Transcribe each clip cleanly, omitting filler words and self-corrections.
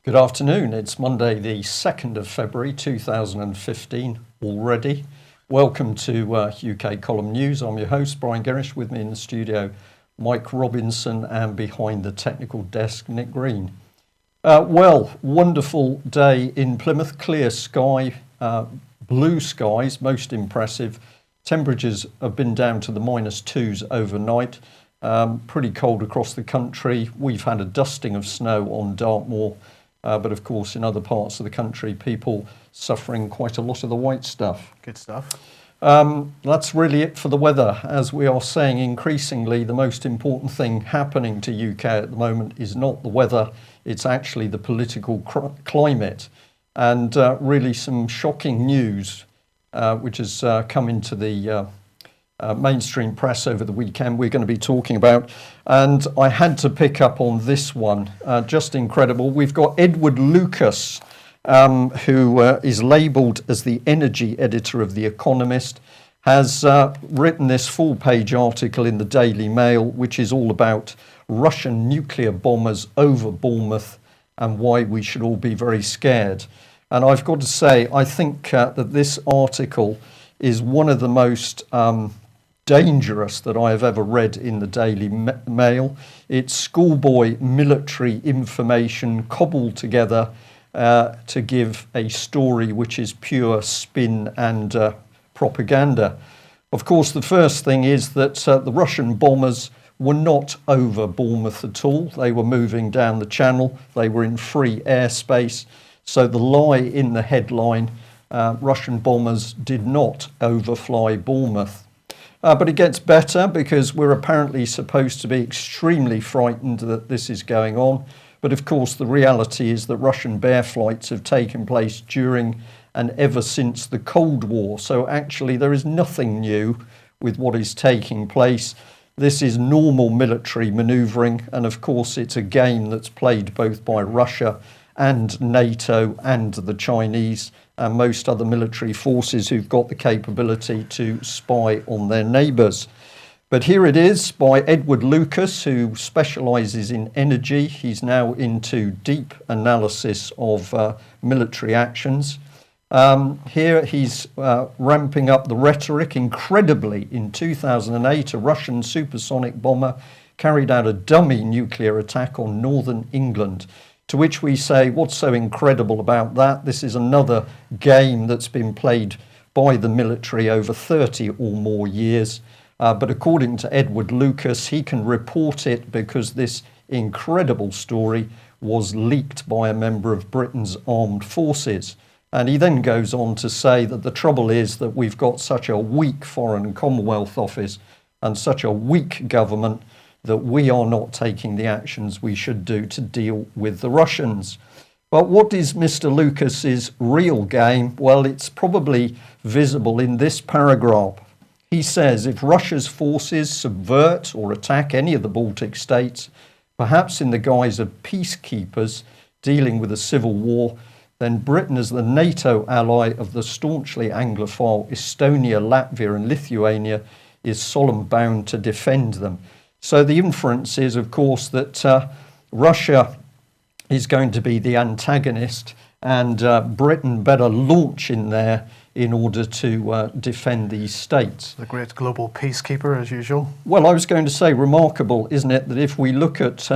Good afternoon. It's Monday, the 2nd of February 2015 already. Welcome to UK Column News. I'm your host, Brian Gerrish. With me in the studio, Mike Robinson, and behind the technical desk, Nick Green. Wonderful day in Plymouth. Clear sky, blue skies, most impressive. Temperatures have been down to the -2s overnight. Pretty cold across the country. We've had a dusting of snow on Dartmoor. But of course, in other parts of the country, people suffering quite a lot of the white stuff. Good stuff. That's really it for the weather. As we are saying, increasingly, the most important thing happening to UK at the moment is not the weather, it's actually the political climate. And really some shocking news, which has come into the mainstream press over the weekend, we're going to be talking about. And I had to pick up on this one, just incredible. We've got Edward Lucas, who is labelled as the energy editor of The Economist, has written this full-page article in the Daily Mail, which is all about Russian nuclear bombers over Bournemouth and why we should all be very scared. And I've got to say, I think that this article is one of the most dangerous that I have ever read in the Daily Mail. It's schoolboy military information cobbled together to give a story which is pure spin and propaganda. Of course, the first thing is that the Russian bombers were not over Bournemouth at all. They were moving down the channel. They were in free airspace. So the lie in the headline, Russian bombers did not overfly Bournemouth. But it gets better, because we're apparently supposed to be extremely frightened that this is going on. But of course, the reality is that Russian bear flights have taken place during and ever since the Cold War. So actually, there is nothing new with what is taking place. This is normal military manoeuvring. And of course, it's a game that's played both by Russia and NATO and the Chinese and most other military forces who've got the capability to spy on their neighbours. But here it is by Edward Lucas, who specialises in energy. He's now into deep analysis of military actions. Here he's ramping up the rhetoric. Incredibly, in 2008, a Russian supersonic bomber carried out a dummy nuclear attack on northern England. To which we say, what's so incredible about that? This is another game that's been played by the military over 30 or more years. But according to Edward Lucas, he can report it because this incredible story was leaked by a member of Britain's armed forces. And he then goes on to say that the trouble is that we've got such a weak Foreign Commonwealth Office and such a weak government that we are not taking the actions we should do to deal with the Russians. But what is Mr. Lucas's real game? Well, it's probably visible in this paragraph. He says, if Russia's forces subvert or attack any of the Baltic states, perhaps in the guise of peacekeepers dealing with a civil war, then Britain, as the NATO ally of the staunchly Anglophile Estonia, Latvia and Lithuania, is solemn bound to defend them. So the inference is, of course, that Russia is going to be the antagonist, and Britain better launch in there in order to defend these states. The great global peacekeeper, as usual. Well, I was going to say, remarkable, isn't it, that if we look at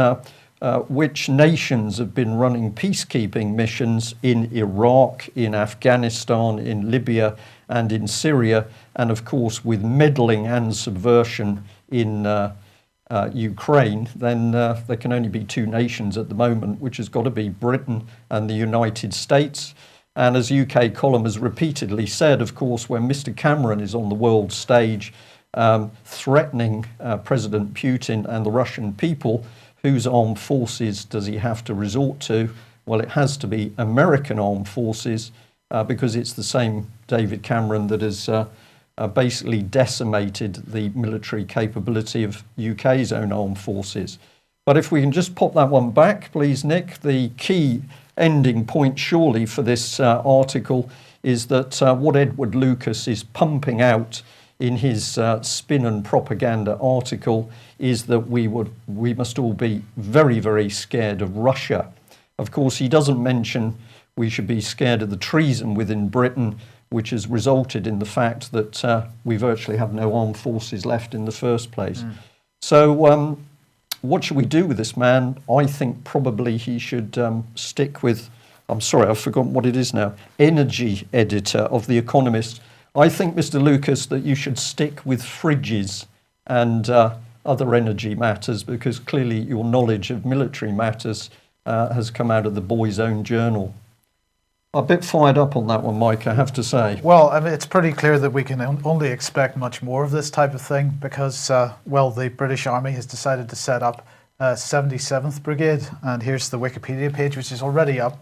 which nations have been running peacekeeping missions in Iraq, in Afghanistan, in Libya and in Syria, and of course with meddling and subversion in Ukraine, then there can only be two nations at the moment, which has got to be Britain and the United States. And as UK Column has repeatedly said, of course, when Mr. Cameron is on the world stage threatening President Putin and the Russian people, whose armed forces does he have to resort to? Well, it has to be American armed forces, because it's the same David Cameron that has basically decimated the military capability of UK's own armed forces. But if we can just pop that one back, please, Nick. The key ending point, surely, for this article is that what Edward Lucas is pumping out in his spin and propaganda article is that we must all be very, very scared of Russia. Of course, he doesn't mention we should be scared of the treason within Britain, which has resulted in the fact that we virtually have no armed forces left in the first place. So what should we do with this man? I think probably he should stick with, I'm sorry, I've forgotten what it is now, energy editor of The Economist. I think, Mr. Lucas, that you should stick with fridges and other energy matters, because clearly your knowledge of military matters has come out of the boy's own journal. A bit fired up on that one, Mike, I have to say. Well, I mean, it's pretty clear that we can only expect much more of this type of thing because, well, the British Army has decided to set up 77th Brigade, and here's the Wikipedia page, which is already up.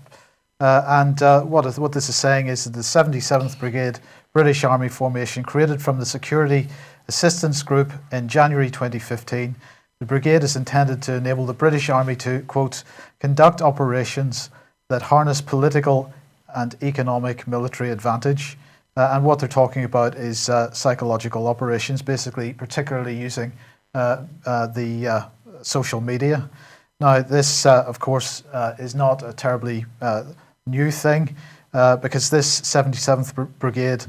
What this is saying is that the 77th Brigade British Army formation, created from the Security Assistance Group in January 2015, the brigade is intended to enable the British Army to, quote, conduct operations that harness political and economic military advantage. And what they're talking about is psychological operations, basically, particularly using the social media. Now, this, of course, is not a terribly new thing because this 77th Brigade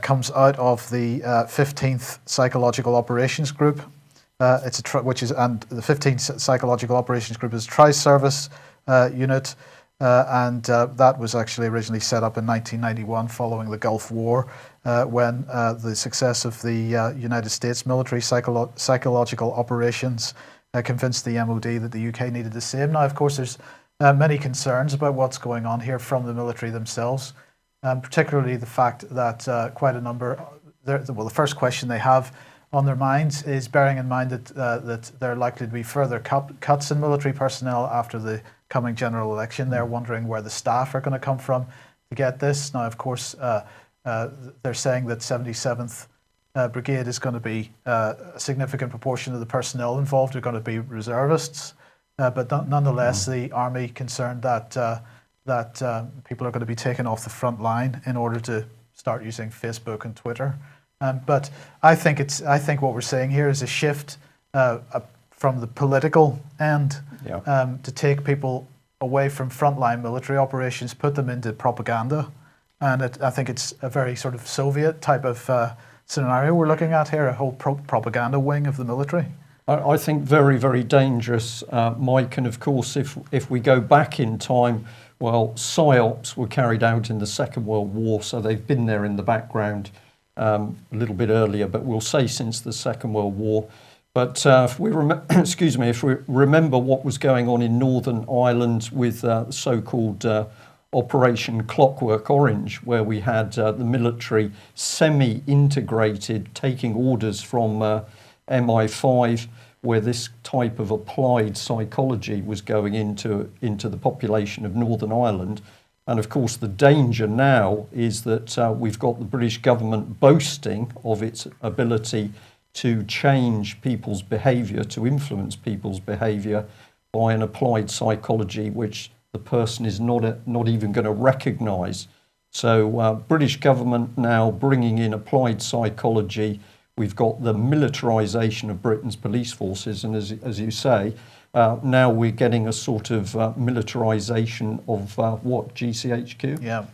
comes out of the 15th Psychological Operations Group. And the 15th Psychological Operations Group is a tri-service unit. And that was actually originally set up in 1991 following the Gulf War when the success of the United States military psychological operations convinced the MOD that the UK needed the same. Now, of course, there's many concerns about what's going on here from the military themselves, particularly the fact that quite a number, the first question they have on their minds is bearing in mind that there are likely to be further cuts in military personnel after the coming general election. They're wondering where the staff are going to come from to get this. Now, of course, they're saying that 77th Brigade is going to be a significant proportion of the personnel involved are going to be reservists. But nonetheless, the Army concerned that people are going to be taken off the front line in order to start using Facebook and Twitter. But I think what we're saying here is a shift from the political end to take people away from frontline military operations, put them into propaganda. And I think it's a very sort of Soviet type of scenario we're looking at here, a whole propaganda wing of the military. I think very, very dangerous, Mike. And of course, if we go back in time, well, PSYOPs were carried out in the Second World War, so they've been there in the background a little bit earlier, but we'll say since the Second World War. But if we remember what was going on in Northern Ireland with the so-called Operation Clockwork Orange, where we had the military semi-integrated, taking orders from MI5, where this type of applied psychology was going into the population of Northern Ireland. And of course, the danger now is that we've got the British government boasting of its ability to change people's behaviour, to influence people's behaviour by an applied psychology which the person is not even going to recognise. So British government now bringing in applied psychology. We've got the militarisation of Britain's police forces, and as you say, now we're getting a sort of militarisation of GCHQ? Yeah.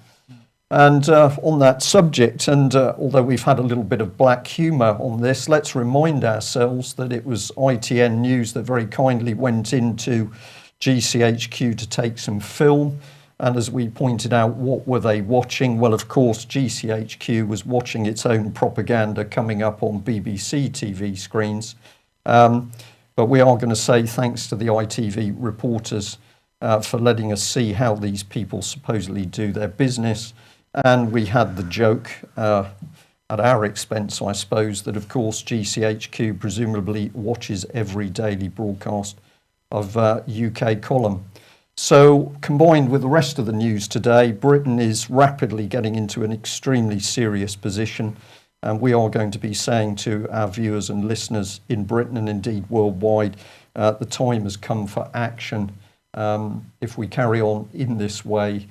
And on that subject, and although we've had a little bit of black humour on this, let's remind ourselves that it was ITN News that very kindly went into GCHQ to take some film. And as we pointed out, what were they watching? Well, of course, GCHQ was watching its own propaganda coming up on BBC TV screens. But we are going to say thanks to the ITV reporters for letting us see how these people supposedly do their business. And we had the joke at our expense, I suppose, that of course GCHQ presumably watches every daily broadcast of UK column. So combined with the rest of the news today, Britain is rapidly getting into an extremely serious position. And we are going to be saying to our viewers and listeners in Britain and indeed worldwide, the time has come for action. If we carry on in this way,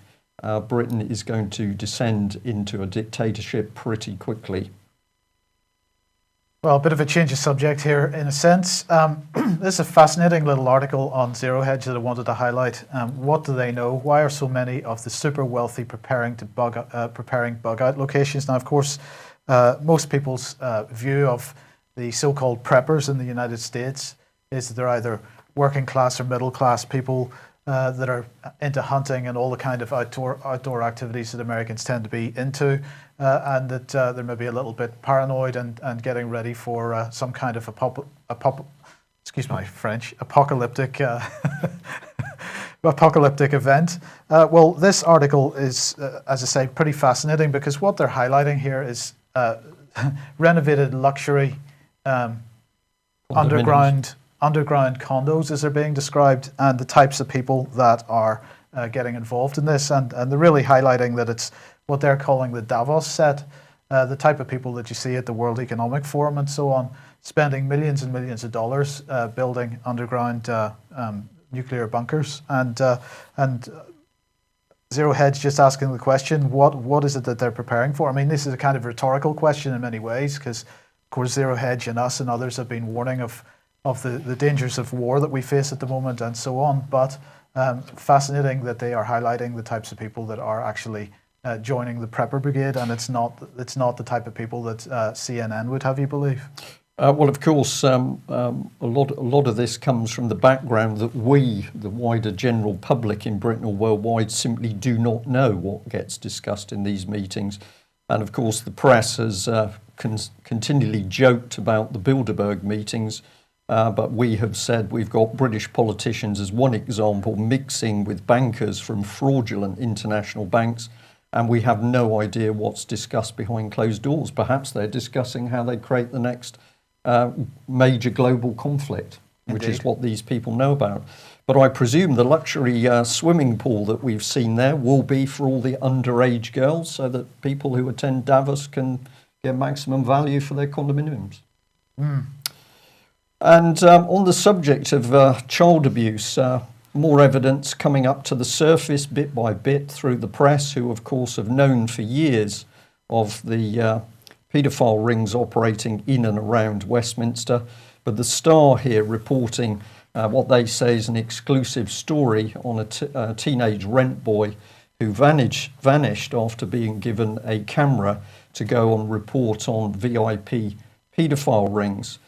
Britain is going to descend into a dictatorship pretty quickly. Well, a bit of a change of subject here in a sense. This is a fascinating little article on Zero Hedge that I wanted to highlight. What do they know? Why are so many of the super wealthy preparing bug out locations? Now, of course, most people's view of the so-called preppers in the United States is that they're either working class or middle class people that are into hunting and all the kind of outdoor activities that Americans tend to be into, and that they're maybe a little bit paranoid and getting ready for some kind of excuse my French, apocalyptic apocalyptic event. Well, this article is, as I say, pretty fascinating because what they're highlighting here is renovated luxury underground condos, as they're being described, and the types of people that are getting involved in this. And they're really highlighting that it's what they're calling the Davos set, the type of people that you see at the World Economic Forum and so on, spending millions and millions of dollars building underground nuclear bunkers. And Zero Hedge just asking the question, what is it that they're preparing for? I mean, this is a kind of rhetorical question in many ways, because, of course, Zero Hedge and us and others have been warning of the dangers of war that we face at the moment and so on. But fascinating that they are highlighting the types of people that are actually joining the Prepper Brigade, and it's not the type of people that CNN would have you believe. Well, of course, a lot of this comes from the background that we, the wider general public in Britain or worldwide, simply do not know what gets discussed in these meetings. And of course, the press has continually joked about the Bilderberg meetings, but we have said we've got British politicians, as one example, mixing with bankers from fraudulent international banks, and we have no idea what's discussed behind closed doors. Perhaps they're discussing how they create the next major global conflict, which Indeed. is what these people know about. But I presume the luxury swimming pool that we've seen there will be for all the underage girls, so that people who attend Davos can get maximum value for their condominiums. And on the subject of child abuse, more evidence coming up to the surface bit by bit through the press, who of course have known for years of the paedophile rings operating in and around Westminster. But the Star here reporting what they say is an exclusive story on a teenage rent boy who vanished after being given a camera to go and report on VIP paedophile rings.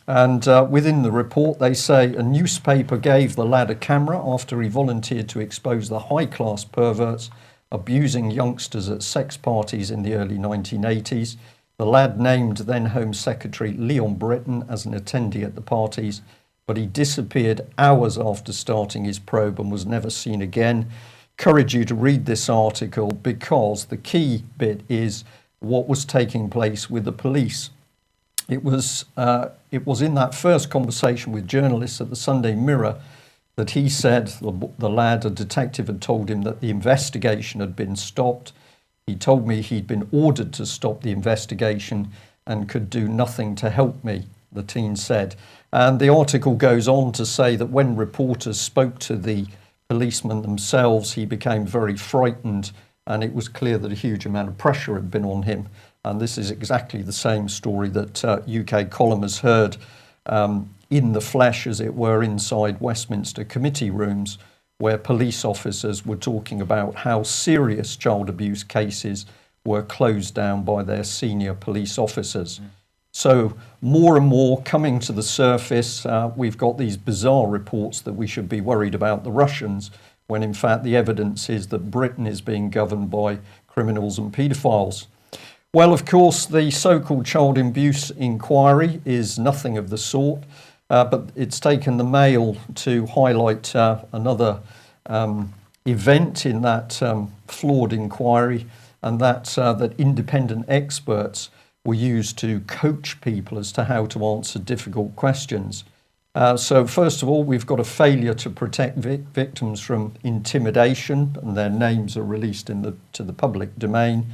And within the report, they say a newspaper gave the lad a camera after he volunteered to expose the high-class perverts abusing youngsters at sex parties in the early 1980s. The lad named then Home Secretary Leon Britton as an attendee at the parties, but he disappeared hours after starting his probe and was never seen again. Encourage you to read this article because the key bit is what was taking place with the police. It was in that first conversation with journalists at the Sunday Mirror that he said the lad, a detective, had told him that the investigation had been stopped. He told me he'd been ordered to stop the investigation and could do nothing to help me, the teen said. And the article goes on to say that when reporters spoke to the policemen themselves, he became very frightened, and it was clear that a huge amount of pressure had been on him. And this is exactly the same story that UK Column has heard in the flesh, as it were, inside Westminster committee rooms, where police officers were talking about how serious child abuse cases were closed down by their senior police officers. So more and more coming to the surface. We've got these bizarre reports that we should be worried about the Russians, when in fact the evidence is that Britain is being governed by criminals and paedophiles. Well, of course, the so-called child abuse inquiry is nothing of the sort, but it's taken the Mail to highlight another event in that flawed inquiry, and that independent experts were used to coach people as to how to answer difficult questions. So first of all, we've got a failure to protect victims from intimidation, and their names are released to the public domain.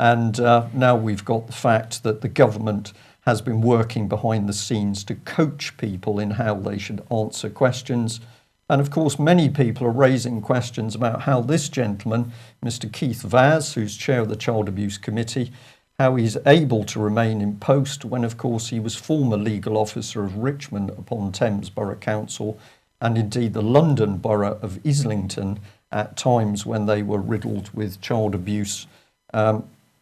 And now we've got the fact that the government has been working behind the scenes to coach people in how they should answer questions. And of course, many people are raising questions about how this gentleman, Mr. Keith Vaz, who's chair of the Child Abuse Committee, how he's able to remain in post when, of course, he was former legal officer of Richmond upon Thames Borough Council and indeed the London Borough of Islington at times when they were riddled with child abuse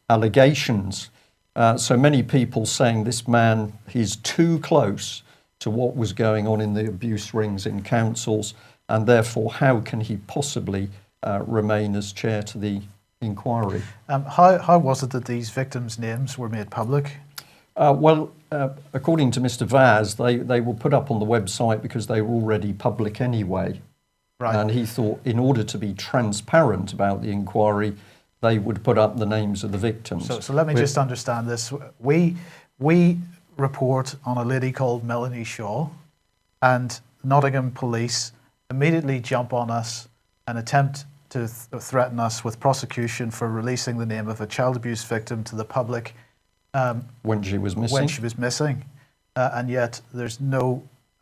allegations. So many people saying this man is too close to what was going on in the abuse rings in councils, and therefore how can he possibly remain as chair to the inquiry? How was it that these victims' names were made public? According to Mr. Vaz, they were put up on the website because they were already public anyway. Right. And he thought in order to be transparent about the inquiry, they would put up the names of the victims. So let me just understand this. We report on a lady called Melanie Shaw, and Nottingham Police immediately jump on us and attempt to threaten us with prosecution for releasing the name of a child abuse victim to the public when she was missing. And yet there's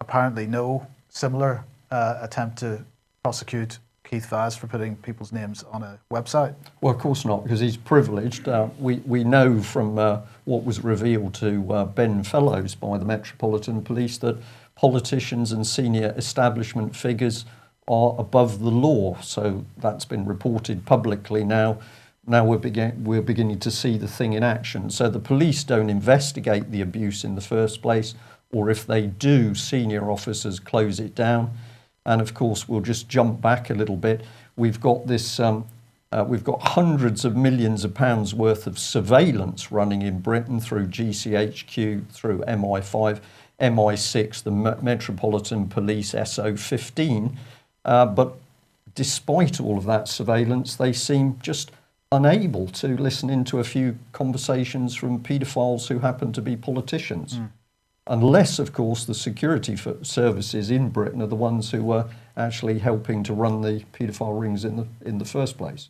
apparently no similar attempt to prosecute Keith Vaz for putting people's names on a website. Well, of course not, because he's privileged. We know from what was revealed to Ben Fellows by the Metropolitan Police that politicians and senior establishment figures are above the law. So that's been reported publicly now. Now we're beginning to see the thing in action. So the police don't investigate the abuse in the first place, or if they do, senior officers close it down. And of course, we'll just jump back a little bit. We've got this. We've got hundreds of millions of pounds worth of surveillance running in Britain through GCHQ, through MI5, MI6, the Metropolitan Police SO15. But despite all of that surveillance, they seem just unable to listen into a few conversations from paedophiles who happen to be politicians. Unless, of course, the security services in Britain are the ones who are actually helping to run the paedophile rings in the first place.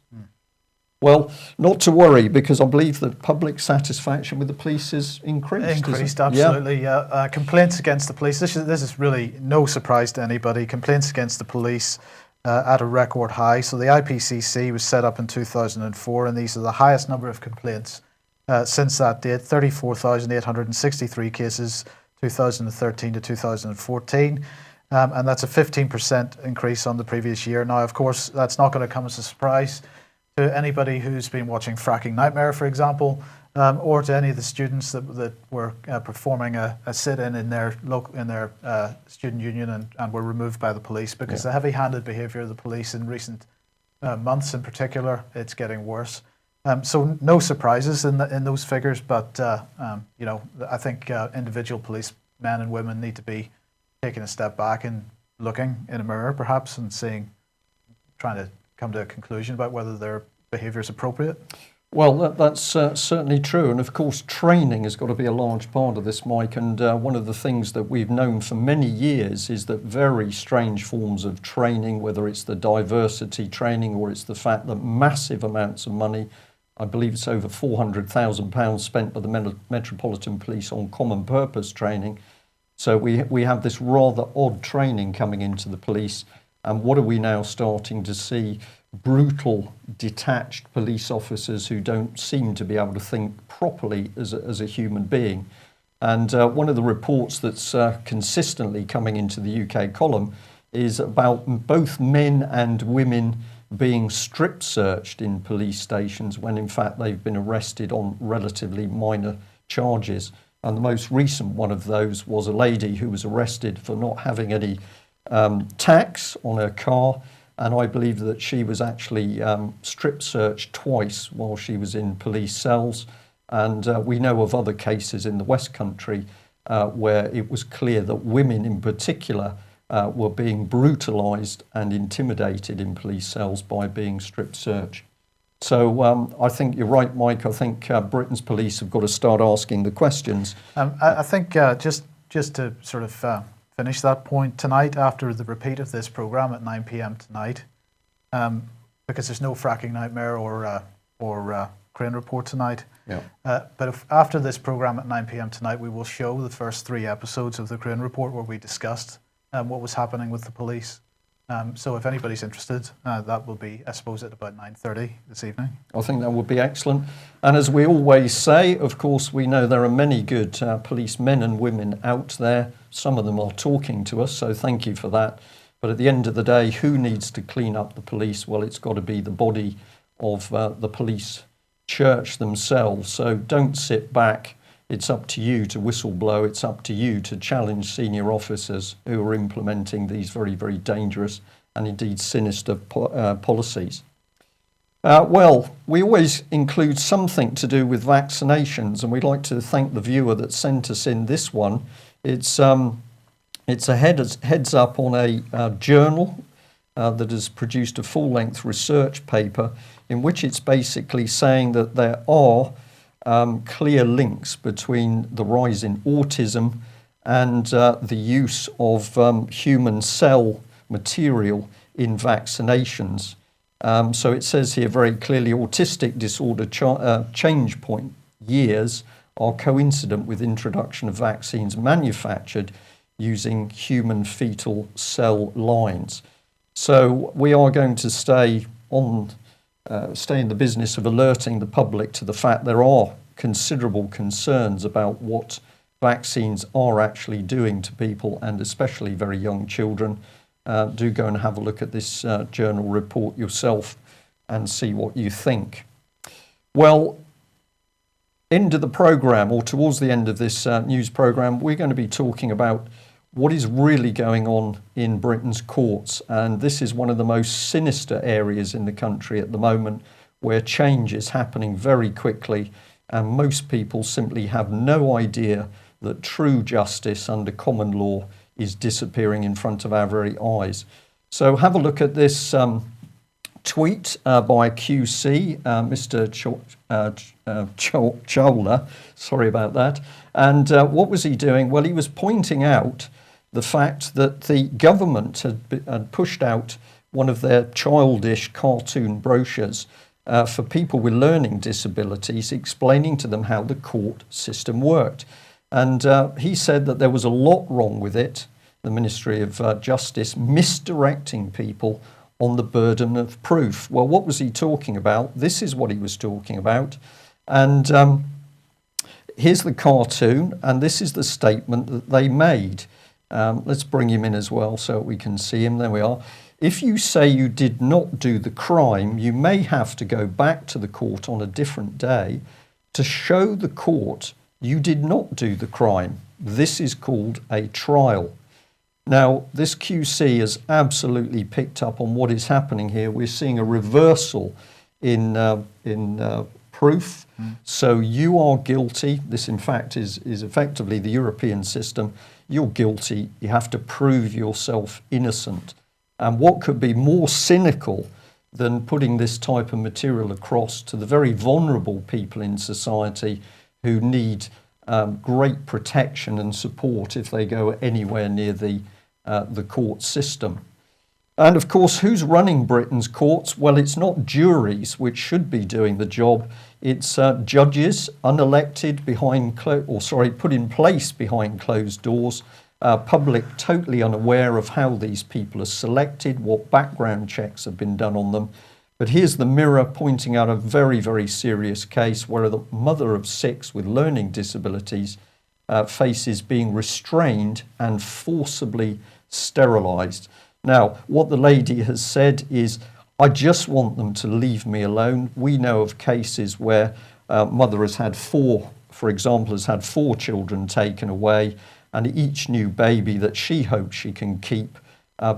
Well, not to worry, because I believe that public satisfaction with the police is increased. Absolutely. Yeah. Complaints against the police. This is really no surprise to anybody. Complaints against the police at a record high. So the IPCC was set up in 2004, and these are the highest number of complaints since that date. 34,863 cases. 2013 to 2014, and that's a 15% increase on the previous year. Now, of course, that's not going to come as a surprise to anybody who's been watching Fracking Nightmare, for example, or to any of the students that were performing a sit-in in their student union and were removed by the police because the heavy-handed behaviour of the police in recent months, in particular, it's getting worse. So no surprises in those figures, but I think individual policemen and women need to be taking a step back and looking in a mirror, perhaps, and trying to come to a conclusion about whether their behaviour is appropriate. Well, that's certainly true, and of course, training has got to be a large part of this, Mike. And one of the things that we've known for many years is that very strange forms of training, whether it's the diversity training or it's the fact that massive amounts of money, I believe it's over £400,000 spent by the Metropolitan Police on common purpose training. So we have this rather odd training coming into the police. And what are we now starting to see? Brutal, detached police officers who don't seem to be able to think properly as a human being. And one of the reports that's consistently coming into the UK column is about both men and women being strip searched in police stations when in fact they've been arrested on relatively minor charges. And the most recent one of those was a lady who was arrested for not having any tax on her car, and I believe that she was actually strip searched twice while she was in police cells. And we know of other cases in the West Country where it was clear that women in particular were being brutalised and intimidated in police cells by being strip searched. So I think you're right, Mike. I think Britain's police have got to start asking the questions. I think just to sort of finish that point, tonight, after the repeat of this programme at 9 p.m. tonight, because there's no Fracking Nightmare or Crane Report tonight. Yeah. But after this programme at 9 p.m. tonight, we will show the first 3 episodes of the Crane Report where we discussed what was happening with the police. So if anybody's interested, that will be, I suppose, at about 9:30 this evening. I think that would be excellent. And as we always say, of course, we know there are many good policemen and women out there. Some of them are talking to us, so thank you for that. But at the end of the day, who needs to clean up the police? Well, it's got to be the body of the police church themselves. So don't sit back. It's up to you to whistleblow. It's up to you to challenge senior officers who are implementing these very, very dangerous and indeed sinister policies. Well, we always include something to do with vaccinations, and we'd like to thank the viewer that sent us in this one. It's a heads up on a journal that has produced a full-length research paper in which it's basically saying that there are clear links between the rise in autism and the use of human cell material in vaccinations. So it says here very clearly, autistic disorder change point years are coincident with introduction of vaccines manufactured using human fetal cell lines. So we are going to stay in the business of alerting the public to the fact there are considerable concerns about what vaccines are actually doing to people, and especially very young children. Do go and have a look at this journal report yourself and see what you think. Well, end of the programme, or towards the end of this news programme, we're going to be talking about what is really going on in Britain's courts. And this is one of the most sinister areas in the country at the moment, where change is happening very quickly, and most people simply have no idea that true justice under common law is disappearing in front of our very eyes. So have a look at this tweet by QC, Mr. Chawla, sorry about that. And what was he doing? Well, he was pointing out the fact that the government had pushed out one of their childish cartoon brochures for people with learning disabilities, explaining to them how the court system worked. And he said that there was a lot wrong with it, the Ministry of Justice misdirecting people on the burden of proof. Well, what was he talking about? This is what he was talking about. And here's the cartoon, and this is the statement that they made. Let's bring him in as well so we can see him. There we are. If you say you did not do the crime, you may have to go back to the court on a different day to show the court you did not do the crime. This is called a trial. Now, this QC has absolutely picked up on what is happening here. We're seeing a reversal in proof. So you are guilty. This, in fact, is effectively the European system. You're guilty. You have to prove yourself innocent. And what could be more cynical than putting this type of material across to the very vulnerable people in society who need great protection and support if they go anywhere near the court system. And of course, who's running Britain's courts? Well, it's not juries, which should be doing the job. It's judges, unelected, put in place behind closed doors. Public totally unaware of how these people are selected, what background checks have been done on them. But here's the Mirror pointing out a very, very serious case where the mother of 6 with learning disabilities faces being restrained and forcibly sterilised. Now, what the lady has said is, I just want them to leave me alone. We know of cases where mother has had 4, for example, has had 4 children taken away, and each new baby that she hopes she can keep,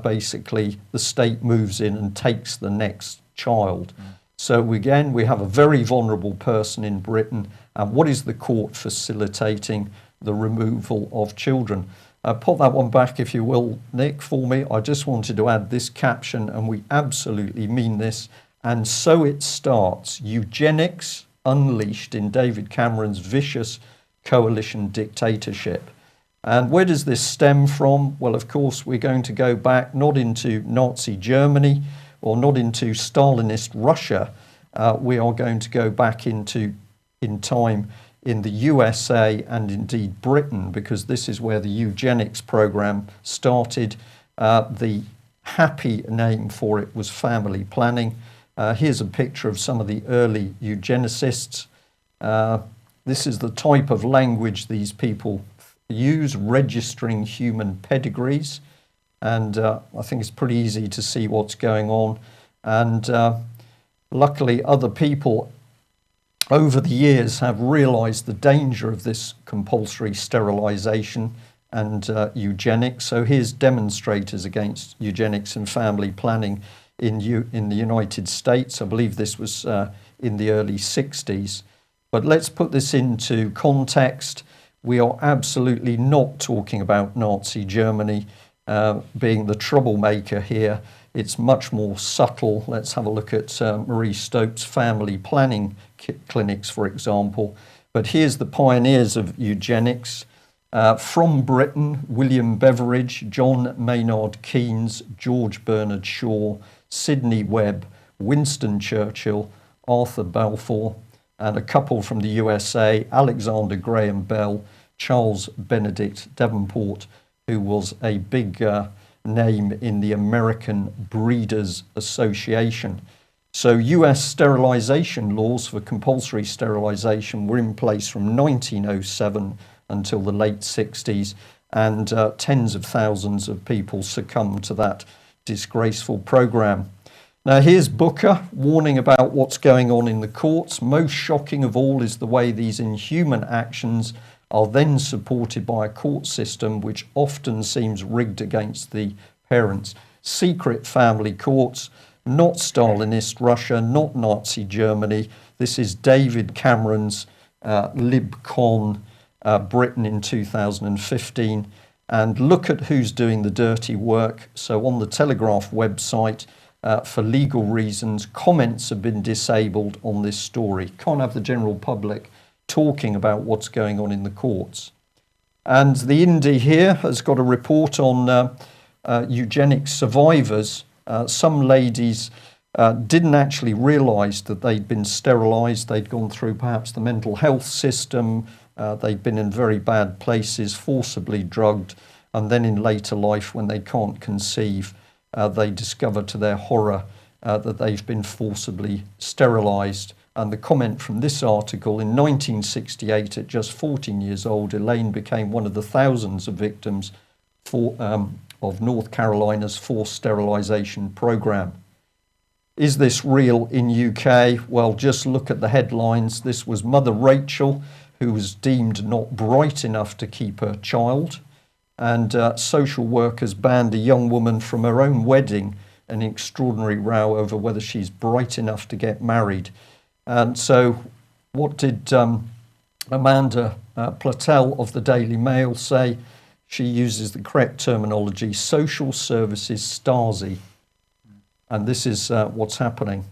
basically the state moves in and takes the next child. So again, we have a very vulnerable person in Britain, and what is the court facilitating? The removal of children. Put that one back, if you will, Nick, for me. I just wanted to add this caption, and we absolutely mean this. And so it starts. Eugenics unleashed in David Cameron's vicious coalition dictatorship. And where does this stem from? Well, of course, we're going to go back not into Nazi Germany or not into Stalinist Russia. We are going to go back in time in the USA and indeed Britain, because this is where the eugenics program started. The happy name for it was family planning. Here's a picture of some of the early eugenicists. This is the type of language these people use, registering human pedigrees. And I think it's pretty easy to see what's going on. And luckily, other people over the years have realized the danger of this compulsory sterilization and eugenics. So here's demonstrators against eugenics and family planning in the United States. I believe this was in the early 60s. But let's put this into context. We are absolutely not talking about Nazi Germany being the troublemaker here. It's much more subtle. Let's have a look at Marie Stopes' family planning clinics, for example. But here's the pioneers of eugenics. From Britain, William Beveridge, John Maynard Keynes, George Bernard Shaw, Sidney Webb, Winston Churchill, Arthur Balfour, and a couple from the USA, Alexander Graham Bell, Charles Benedict Davenport, who was a big name in the American Breeders Association. So US sterilization laws for compulsory sterilization were in place from 1907 until the late 60s, and tens of thousands of people succumbed to that disgraceful program. Now here's Booker warning about what's going on in the courts. Most shocking of all is the way these inhuman actions are then supported by a court system which often seems rigged against the parents. Secret family courts, not Stalinist Russia, not Nazi Germany. This is David Cameron's LibCon Britain in 2015. And look at who's doing the dirty work. So on the Telegraph website, for legal reasons, comments have been disabled on this story. Can't have the general public talking about what's going on in the courts. And the Indie here has got a report on eugenics survivors. Some ladies didn't actually realise that they'd been sterilised. They'd gone through perhaps the mental health system. They'd been in very bad places, forcibly drugged. And then in later life, when they can't conceive, they discover to their horror that they've been forcibly sterilised. And the comment from this article, in 1968, at just 14 years old, Elaine became one of the thousands of victims of North Carolina's forced sterilisation program. Is this real in UK? Well, just look at the headlines. This was Mother Rachel, who was deemed not bright enough to keep her child. And social workers banned a young woman from her own wedding, an extraordinary row over whether she's bright enough to get married. And so what did Amanda Platel of the Daily Mail say? She uses the correct terminology, social services Stasi. And this is what's happening.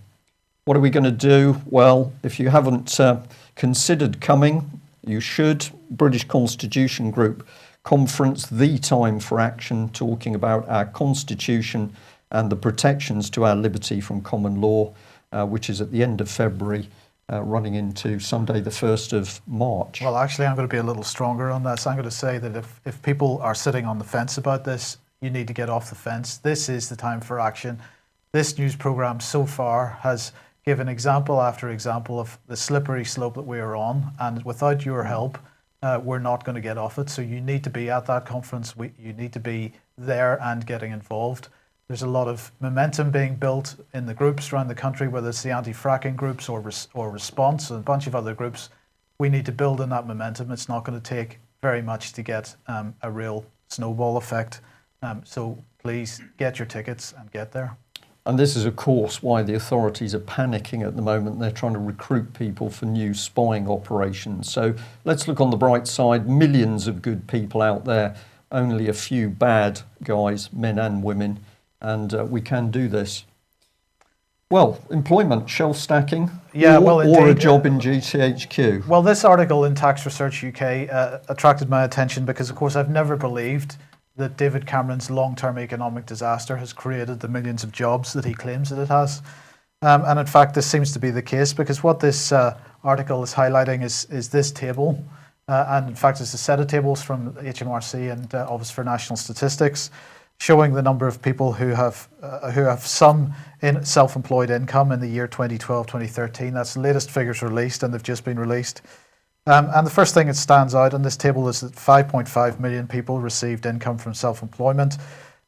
What are we going to do? Well, if you haven't considered coming, you should. British Constitution Group Conference, The Time for Action, talking about our Constitution and the protections to our liberty from common law, which is at the end of February, running into Sunday the 1st of March. Well, actually, I'm going to be a little stronger on that. So I'm going to say that if people are sitting on the fence about this, you need to get off the fence. This is the time for action. This news programme so far has given example after example of the slippery slope that we are on, and without your help, we're not going to get off it. So you need to be at that conference. You need to be there and getting involved. There's a lot of momentum being built in the groups around the country, whether it's the anti-fracking groups or Response and a bunch of other groups. We need to build on that momentum. It's not going to take very much to get a real snowball effect. So please get your tickets and get there. And this is, of course, why the authorities are panicking at the moment. They're trying to recruit people for new spying operations. So let's look on the bright side. Millions of good people out there, only a few bad guys, men and women, and we can do this. Well, employment, shelf stacking, or a job in GCHQ. Well, this article in Tax Research UK attracted my attention because, of course, I've never believed that David Cameron's long-term economic disaster has created the millions of jobs that he claims that it has. And in fact, this seems to be the case because what this article is highlighting is this table. And in fact, it's a set of tables from HMRC and Office for National Statistics. showing the number of people who have some self-employed income in the year 2012-2013. That's the latest figures released, and they've just been released. And the first thing that stands out on this table is that 5.5 million people received income from self-employment,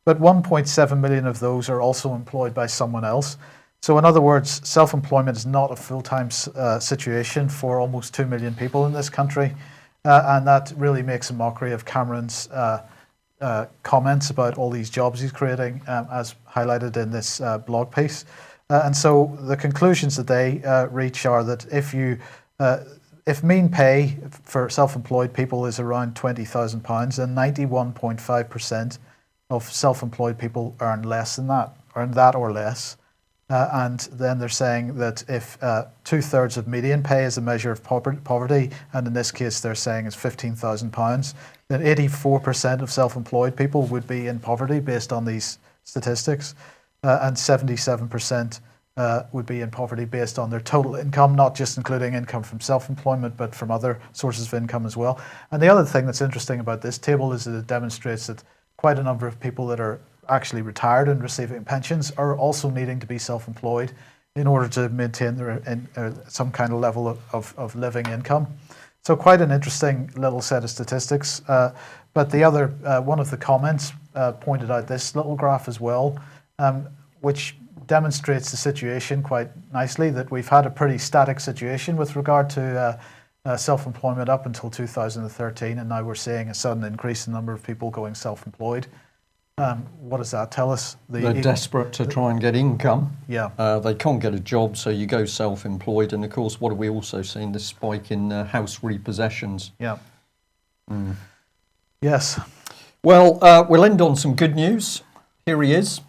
but 1.7 million of those are also employed by someone else. So in other words, self-employment is not a full-time situation for almost 2 million people in this country, and that really makes a mockery of Cameron's comments about all these jobs he's creating, as highlighted in this blog piece. And so the conclusions that they reach are that if mean pay for self-employed people is around £20,000, then 91.5% of self-employed people earn less than that, earn that or less. And then they're saying that if 2/3 of median pay is a measure of poverty, and in this case they're saying it's £15,000, then 84% of self-employed people would be in poverty based on these statistics, and 77% would be in poverty based on their total income, not just including income from self-employment, but from other sources of income as well. And the other thing that's interesting about this table is that it demonstrates that quite a number of people that are actually retired and receiving pensions are also needing to be self-employed in order to maintain their some kind of level of living income. So quite an interesting little set of statistics. But the other, one of the comments pointed out this little graph as well, which demonstrates the situation quite nicely, that we've had a pretty static situation with regard to self-employment up until 2013, and now we're seeing a sudden increase in the number of people going self-employed. What does that tell us? They're desperate to try and get income. Yeah. They can't get a job, so you go self-employed. And of course, what are we also seeing? This spike in house repossessions. Yeah. Yes. Well, we'll end on some good news. Here he is.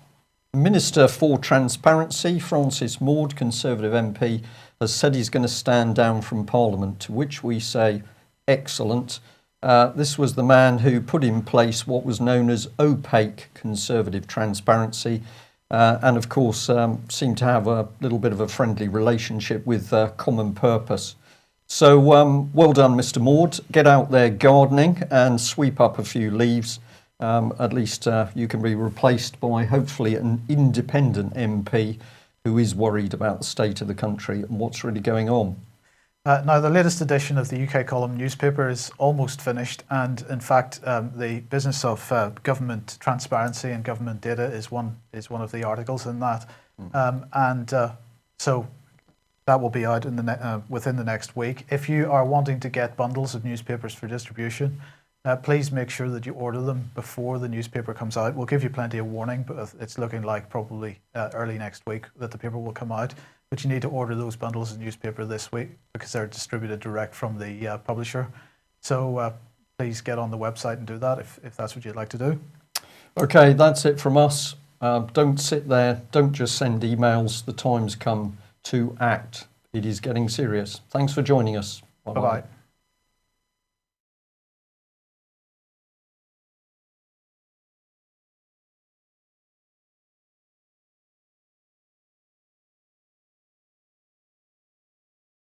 Minister for Transparency, Francis Maude, Conservative MP, has said he's going to stand down from Parliament, to which we say, excellent. This was the man who put in place what was known as opaque Conservative transparency, and of course seemed to have a little bit of a friendly relationship with Common Purpose. So well done, Mr. Maude. Get out there gardening and sweep up a few leaves. At least you can be replaced by hopefully an independent MP who is worried about the state of the country and what's really going on. Now, the latest edition of the UK Column newspaper is almost finished, and in fact, the business of government transparency and government data is one of the articles in that, so that will be out in within the next week. If you are wanting to get bundles of newspapers for distribution, please make sure that you order them before the newspaper comes out. We'll give you plenty of warning, but it's looking like probably early next week that the paper will come out. But you need to order those bundles of newspaper this week because they're distributed direct from the publisher. So please get on the website and do that if that's what you'd like to do. Okay, that's it from us. Don't sit there. Don't just send emails. The time's come to act. It is getting serious. Thanks for joining us. Bye-bye.